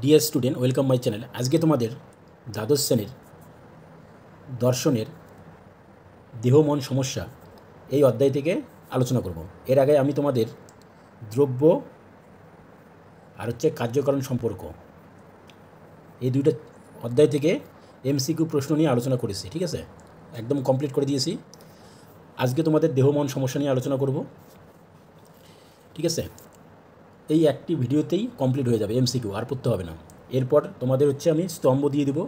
Dear student, welcome my channel. আজকে তোমাদের দ্বাদশ শ্রেণীর দর্শনের দেহ মন সমস্যা এই অধ্যায় থেকে আলোচনা করব। এর আগে আমি তোমাদের দ্রব্য আর কার্যকারণ সম্পর্ক এই দুইটা অধ্যায় থেকে এমসিকিউ প্রশ্ন নিয়ে আলোচনা করেছি। ঠিক আছে, একদম কমপ্লিট করে দিয়েছি। আজকে তোমাদের দেহ মন সমস্যা নিয়ে আলোচনা করব। ঠিক আছে, এই একটি ভিডিওতেই কমপ্লিট হয়ে যাবে এমসিকিউ, আর পড়তে হবে না। এরপর তোমাদের আমি স্তম্ভ দিয়ে দেবো,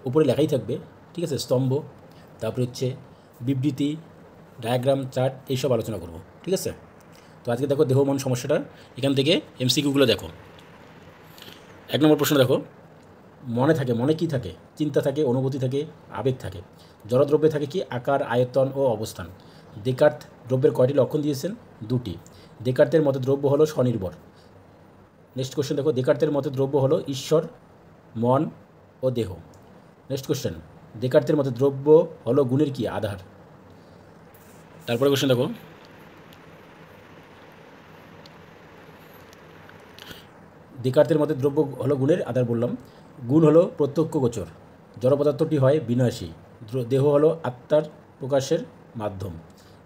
উপরে লেখাই থাকবে। ঠিক আছে, স্তম্ভ, তারপরে বিবৃতি, ডায়াগ্রাম, চার্ট, এইসব আলোচনা করব। ঠিক আছে, তো আজকে দেখো দেহ মন সমস্যাটা, এখান থেকে এমসিকিউগুলো দেখো। 1 নম্বর প্রশ্ন দেখো, মনে কি থাকে? চিন্তা থাকে, অনুভূতি থাকে, আবেগ থাকে। জড়দ্রব্যে থাকে কি? আকার, আয়তন ও অবস্থান। ডেকার্ত দ্রব্যের কয়টি লক্ষণ দিয়েছেন? 2টি। ডেকার্তের মতে দ্রব্য হলো স্বনির্ভর। নেক্সট কোশ্চেন দেখো, ডেকার্তের মতে দ্রব্য হলো ঈশ্বর, মন ও দেহ। নেক্সট কোশ্চেন, ডেকার্তের মতে দ্রব্য হলো গুণের কি? আধার। তারপরে কোশ্চেন দেখো, ডেকার্তের মতে দ্রব্য হলো গুণের আধার বললাম। গুণ হলো প্রত্যক্ষ গোচর। জড় পদার্থটি হয় বিনাশী। দেহ হলো আত্মার প্রকাশের মাধ্যম।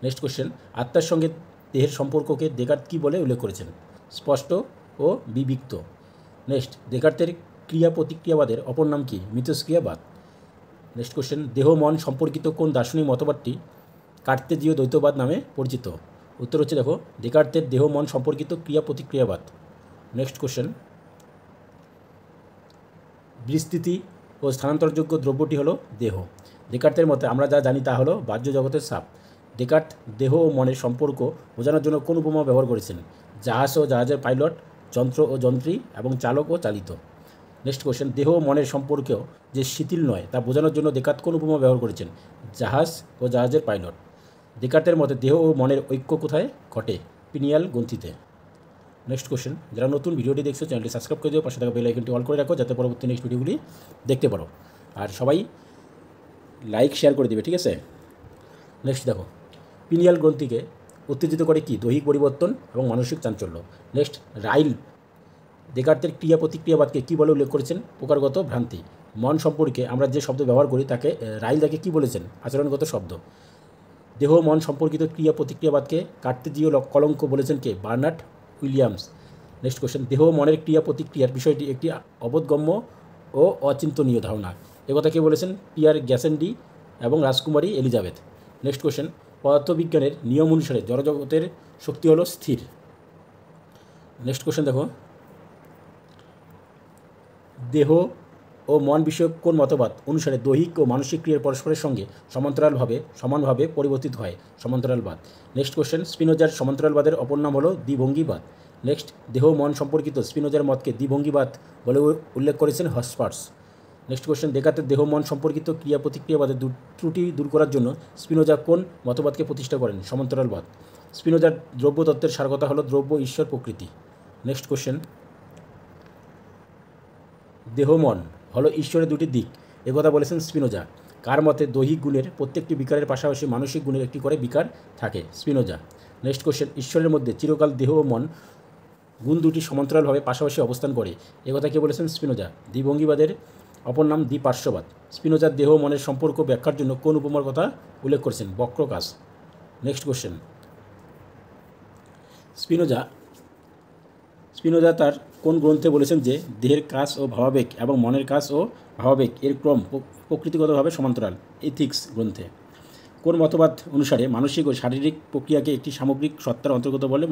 নেক্সট কোশ্চেন, আত্মার সঙ্গে দেহের সম্পর্ককে ডেকার্ত কী বলে উল্লেখ করেছেন? স্পষ্ট ও বিবিক্ত। নেক্সট, ডেকার্তের ক্রিয়া প্রতিক্রিয়াবাদের অপর নাম কি? মিথস্ক্রিয়াবাদ। নেক্সট কোশ্চেন, দেহ মন সম্পর্কিত কোন দার্শনিক মতবাদটি কার্তেজীয় দ্বৈতবাদ নামে পরিচিত? উত্তর দেখো, ডেকার্তের দেহ মন সম্পর্কিত ক্রিয়া প্রতিক্রিয়াবাদ। নেক্সট কোশ্চেন, বিস্তৃতি ও স্থানান্তরযোগ্য দ্রব্যটি হলো দেহ। ডেকার্তের মতে আমরা যা জানি তা হলো বাহ্য জগতের সাপ। ডেকার্ত দেহ ও মনের সম্পর্ক বোঝানোর জন্য কোন উপমা ব্যবহার করেছেন? জাহাজ ও জাহাজের পাইলট, যন্ত্র ও যন্ত্রী এবং চালক ও চালিত। নেক্সট কোশ্চেন, দেহ ও মনের সম্পর্কেও যে শিথিল নয় তা বোঝানোর জন্য ডেকার্ত কোন উপমা ব্যবহার করেছেন? জাহাজ ও জাহাজের পাইলট। ডেকার্তের মতে দেহ ও মনের ঐক্য কোথায় ঘটে? পিনিয়াল গ্রন্থিতে। নেক্সট কোশ্চেন, যারা নতুন ভিডিওটি দেখছো চ্যানেলটি সাবস্ক্রাইব করে দিও, পাশে থাকা বেল আইকনটি অল করে রাখো যাতে পরবর্তী নেক্সট ভিডিওগুলি দেখতে পারো। আর সবাই লাইক শেয়ার করে দিবে। ঠিক আছে, নেক্সট দেখো, পিনিয়াল গ্রন্থিকে উত্তেজিত করে কি? দৈহিক পরিবর্তন এবং মানসিক চাঞ্চল্য। নেক্সট, রাইল ডেকার্তের ক্রিয়া প্রতিক্রিয়াবাদকে কী বলে উল্লেখ করেছেন? প্রকারগত ভ্রান্তি। মন সম্পর্কে আমরা যে শব্দ ব্যবহার করি তাকে রাইল তাকে কী বলেছেন? আচরণগত শব্দ। দেহ মন সম্পর্কিত ক্রিয়া প্রতিক্রিয়াবাদকে কার্তেজীয় কলঙ্ক বলেছেন কে? Bernard Williams. নেক্সট কোশ্চেন, দেহ মনের ক্রিয়া প্রতিক্রিয়ার বিষয়টি একটি অবোধগম্য ও অচিন্তনীয় ধারণা। একথা কে বলেছেন? পিয়ার গ্যাসেন্ডি এবং রাজকুমারী এলিজাবেথ। নেক্সট কোশ্চেন, পদার্থবিজ্ঞানের নিয়ম অনুসারে জড়জগতের শক্তি হলো স্থির। নেক্সট কোশ্চেন দেখো, দেহ ও মন বিষয়ক কোন মতবাদ অনুসারে দৈহিক ও মানসিক ক্রিয়ার পরস্পরের সঙ্গে সমানভাবে পরিবর্তিত হয়? সমান্তরালবাদ। নেক্সট কোশ্চেন, স্পিনোজার সমান্তরালবাদের অপর নাম হলো দ্বিভঙ্গিবাদ। নেক্সট, দেহ মন সম্পর্কিত স্পিনোজার মতকে দ্বিভঙ্গিবাদ বলে উল্লেখ করেছেন হসপার্স। নেক্সট কোশ্চেন, ডেকার্তের দেহ মন সম্পর্কিত ক্রিয়া প্রতিক্রিয়াবাদের ত্রুটি দূর করার জন্য স্পিনোজা কোন মতবাদকে প্রতিষ্ঠা করেন? সমান্তরালবাদ। স্পিনোজার দ্রব্যতত্ত্বের সারকথা হলো দ্রব্য, ঈশ্বর, প্রকৃতি। নেক্সট কোশ্চেন, দেহ মন হলো ঈশ্বরের দুটি দিক, একথা বলেছেন স্পিনোজা। কার মতে দৈহিক গুণের প্রত্যেকটি বিকারের পাশাপাশি মানসিক গুণের একটি করে বিকার থাকে? স্পিনোজা। নেক্সট কোশ্চেন, ঈশ্বরের মধ্যে চিরকাল দেহ ও মন গুণ দুটি সমান্তরালভাবে পাশাপাশি অবস্থান করে, একথা কে বলেছেন? স্পিনোজা। দ্বিভঙ্গিবাদের অপর নাম দ্বিপার্শ্ববাদ। স্পিনোজার দেহ ও মনের সম্পর্ক ব্যাখ্যার জন্য কোন উপমার কথা উল্লেখ করেছেন? বক্রকাশ। নেক্সট কোশ্চেন, স্পিনোজা তার কোন গ্রন্থে বলেছেন যে দেহের কাজ ও ভাবাবেগ এবং মনের কাজ ও ভাবাবেগ এর ক্রম প্রকৃতিগতভাবে সমান্তরাল? এথিক্স গ্রন্থে। কোন মতবাদ অনুসারে মানসিক ও শারীরিক প্রক্রিয়াকে একটি সামগ্রিক সত্তার অন্তর্গত বলে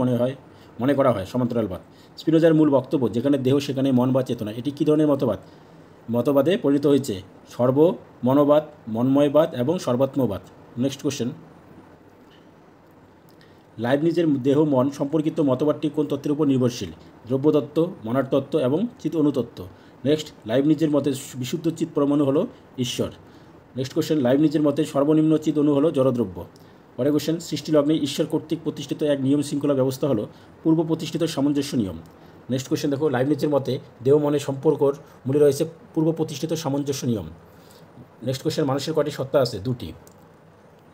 মনে করা হয়? সমান্তরালবাদ। স্পিনোজার মূল বক্তব্য যেখানে দেহ সেখানে মন বা চেতনা, এটি কী ধরনের মতবাদে পরিণত হয়েছে? সর্বমনবাদ, মন্ময়বাদ এবং সর্বাত্মবাদ। নেক্সট কোশ্চেন, লাইবনিজের দেহ মন সম্পর্কিত মতবাদটি কোন তত্ত্বের উপর নির্ভরশীল? দ্রব্যতত্ত্ব, মনারতত্ত্ব এবং চিৎ অনুতত্ত্ব। নেক্সট, লাইবনিজের মতে বিশুদ্ধ চিৎ পরমাণু হলো ঈশ্বর। নেক্সট কোশ্চেন, লাইবনিজের মতে সর্বনিম্ন চিৎ অণু হলো জড়দ্রব্য। পরের কোশ্চেন, সৃষ্টিলগ্নে ঈশ্বর কর্তৃক প্রতিষ্ঠিত এক নিয়ম শৃঙ্খলা ব্যবস্থা হলো পূর্ব প্রতিষ্ঠিত সামঞ্জস্য নিয়ম। নেক্সট কোশ্চেন দেখো, লাইবনিজের মতে দেহ মনের সম্পর্কর মূলে রয়েছে পূর্ব প্রতিষ্ঠিত সামঞ্জস্য নিয়ম। নেক্সট কোশ্চেন, মানুষের কয়টি সত্তা আছে? 2টি।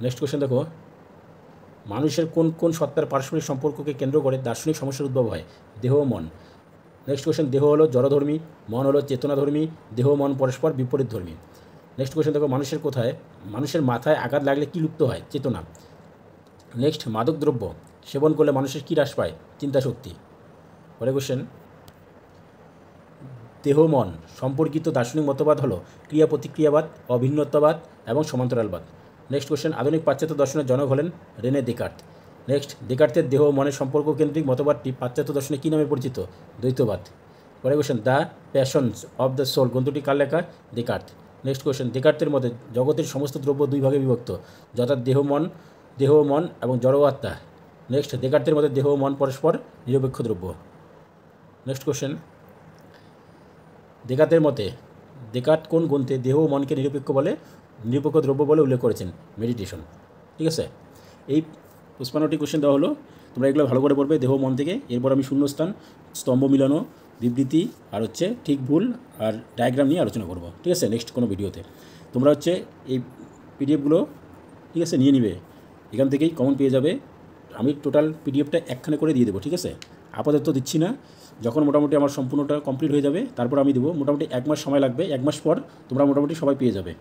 নেক্সট কোশ্চেন দেখো, মানুষের কোন কোন সত্তার পারস্পরিক সম্পর্ককে কেন্দ্র করে দার্শনিক সমস্যার উদ্ভব হয়? দেহ ও মন। নেক্সট কোয়েশ্চেন, দেহ হলো জড়ধর্মী, মন হলো চেতনাধর্মী, দেহ মন পরস্পর বিপরীত ধর্মী। নেক্সট কোয়েশ্চেন দেখো, মানুষের মাথায় আঘাত লাগলে কী লুপ্ত হয়? চেতনা। নেক্সট, মাদক দ্রব্য সেবন করলে মানুষের কী হ্রাস পায়? চিন্তাশক্তি। পরে কোয়েশ্চেন, দেহ মন সম্পর্কিত দার্শনিক মতবাদ হলো ক্রিয়া প্রতিক্রিয়াবাদ, অভিন্নতাবাদ এবং সমান্তরালবাদ। নেক্সট কোয়েশ্চেন, আধুনিক পাশ্চাত্য দর্শনের জনক হলেন রেনে দেকার্ত। নেক্সট, দেকার্তের দেহ ও মনের সম্পর্ক কেন্দ্রিক মতবাদটি পাশ্চাত্য দর্শনে কী নামে পরিচিত? দ্বৈতবাদ। পরে question, the passions of the soul গ্রন্থটি কার লেখা? দেকার্ত। নেক্সট কোয়েশ্চেন, দেকার্তের মতে জগতের সমস্ত দ্রব্য দুই ভাগে বিভক্ত, যথা দেহ ও মন এবং জড় ও আত্মা। নেক্সট, দেকার্তের মতে দেহ ও মন পরস্পর নিরপেক্ষ দ্রব্য। নেক্সট কোয়েশ্চেন, দেকার্তের মতে দেকার্ত কোন গ্রন্থে দেহ ও মনকে নিরপেক্ষ দ্রব্য বলে উল্লেখ করেছেন? মেডিটেশন। ঠিক আছে, এই 55টি কোয়েশ্চেন দেওয়া হলো, তোমরা এগুলো ভালো করে পড়বে দেহ মন থেকে। এরপর আমি শূন্যস্থান, স্তম্ভ মিলানো, বিবৃতি আর ঠিক ভুল আর ডায়াগ্রাম নিয়ে আলোচনা করব। ঠিক আছে, নেক্সট কোনো ভিডিওতে তোমরা এই পিডিএফগুলো ঠিক আছে নিয়ে নিবে, এখান থেকেই কমন পেয়ে যাবে। আমি টোটাল পিডিএফটা একখানে করে দিয়ে দেবো। ঠিক আছে, আপাতত দিচ্ছি না, যখন মোটামুটি আমার সম্পূর্ণটা কমপ্লিট হয়ে যাবে তারপর আমি দেবো। মোটামুটি 1 মাস সময় লাগবে, 1 মাস পর তোমরা মোটামুটি সবাই পেয়ে যাবে।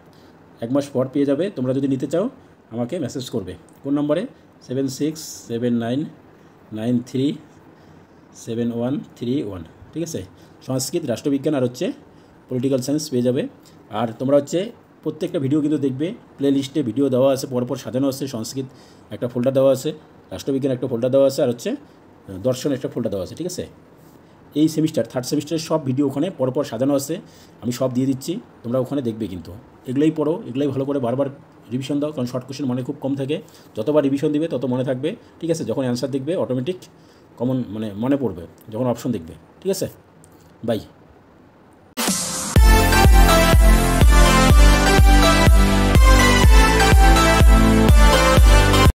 1 মাস পর পেয়ে যাবে। তোমরা যদি নিতে চাও আমাকে মেসেজ করবে কোন নম্বরে? 7679937131। ঠিক আছে, সংস্কৃত, রাষ্ট্রবিজ্ঞান আর পলিটিক্যাল সায়েন্স পেয়ে যাবে। আর তোমরা প্রত্যেকটা ভিডিও কিন্তু দেখবে, প্লে লিস্টে ভিডিও দেওয়া আছে, পরপর সাজানো আছে। সংস্কৃত একটা ফোল্ডার দেওয়া আছে, রাষ্ট্রবিজ্ঞান একটা ফোল্ডার দেওয়া আছে, আর দর্শন একটা ফোল্ডার দেওয়া আছে। ঠিক আছে, এই সেমিস্টার 3rd সেমিস্টারের সব ভিডিও ওখানে পরপর সাজানো আছে, আমি সব দিয়ে দিচ্ছি, তোমরা ওখানে দেখবে। কিন্তু এগুলোই পড়ো, এগুলোই ভালো করে বারবার রিভিশন দাও, কারণ শর্ট কোশ্চেন মনে খুব কম থাকে। যতবার রিভিশন দিবে তত মনে থাকবে। ঠিক আছে, যখন অ্যান্সার দেখবে অটোমেটিক মনে পড়বে যখন অপশন দেখবে। ঠিক আছে, বাই।